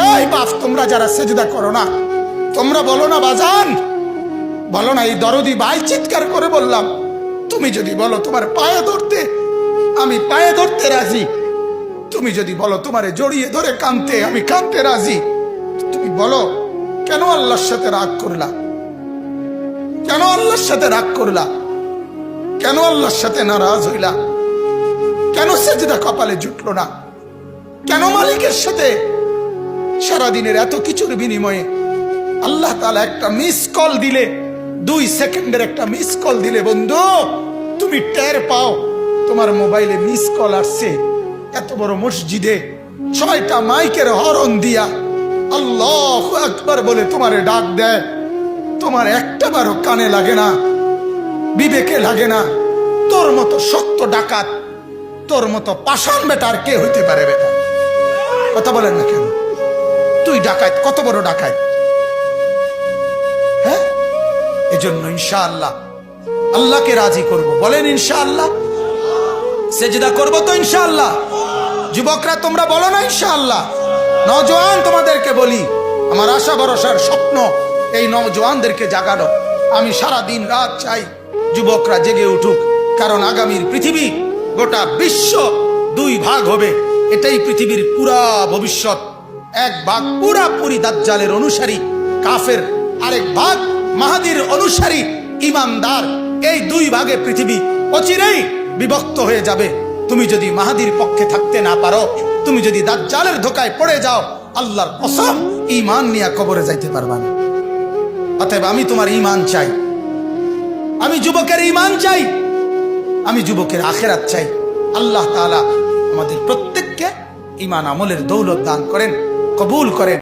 এই বাপ, তোমরা যারা সেজদা করো না, তোমরা বলো না বাজান, বলো না এই দরদি ভাই চিৎকার করে বললাম, তুমি যদি বলো তোমার পায়ে ধরতে, আমি পায়ে ধরতে রাজি। তুমি যদি বলো তোমারে জড়িয়ে ধরে কাঁদতে, আমি কাঁদতে রাজি। তুমি বলো কেন আল্লাহর সাথে রাগ করলা? কেন আল্লাহর সাথে রাগ করলা? কেন আল্লাহর সাথে নারাজ হইলা? কেন সেজদা কপালে জুটলো না? কেন মালিকের সাথে সারাদিনের এত কিছুর বিনিময়ে আল্লাহ তাআলা একটা মিস কল দিলে, 2 সেকেন্ডের একটা মিস কল দিলে বন্ধু তুমি টের পাও তোমার মোবাইলে মিস কল আসছে, এত বড় মসজিদে 6টা মাইকের হরন দিয়া আল্লাহু আকবার বলে তোমারে ডাক দেয়, তোমার একটাবারও কানে লাগে না, বিবেকে লাগে না। তোর মতো সত্য ডাকাত, তোর মতো পাষাণ বেটার কে হইতে পারে? বেটা কথা বলেন না কেন? তুই ডাকাত, কত বড় ডাকাত! হ্যাঁ, এজন্য ইনশাআল্লাহ আল্লাহকে রাজি করব। বলেন ইনশাআল্লাহ। সেজদা করব তো ইনশাআল্লাহ। যুবকরা তোমরা বলো না ইনশাআল্লাহ। নওজোয়ান তোমাদেরকে বলি, আমার আশা ভরসার স্বপ্ন এই নওজোয়ানদেরকে জাগানো। আমি সারা দিন রাত চাই যুবকরা জেগে উঠুক, কারণ আগামীর পৃথিবী, গোটা বিশ্ব 2 ভাগ হবে। এটাই পৃথিবীর পুরা ভবিষ্যৎ। এক ভাগ পুরাপুরি দাজ্জালের অনুসারী কাফের, আরেক ভাগ মাহাদির অনুসারী ইমানদার। এই 2 ভাগে পৃথিবী অচিরেই বিভক্ত হয়ে যাবে। তুমি যদি মাহাদির পক্ষে থাকতে না পারো, তুমি যদি দাজ্জালের ধোকায় পড়ে যাও, আল্লাহর কসম ঈমান নিয়ে কবরে যাইতে পারবা না। অতএব আমি তোমার ঈমান চাই, আমি যুবকের ঈমান চাই, আমি যুবকের আখিরাত চাই। আল্লাহ তাআলা আমাদের প্রত্যেককে ঈমান আমলের দৌলত দান করেন, কবুল করেন।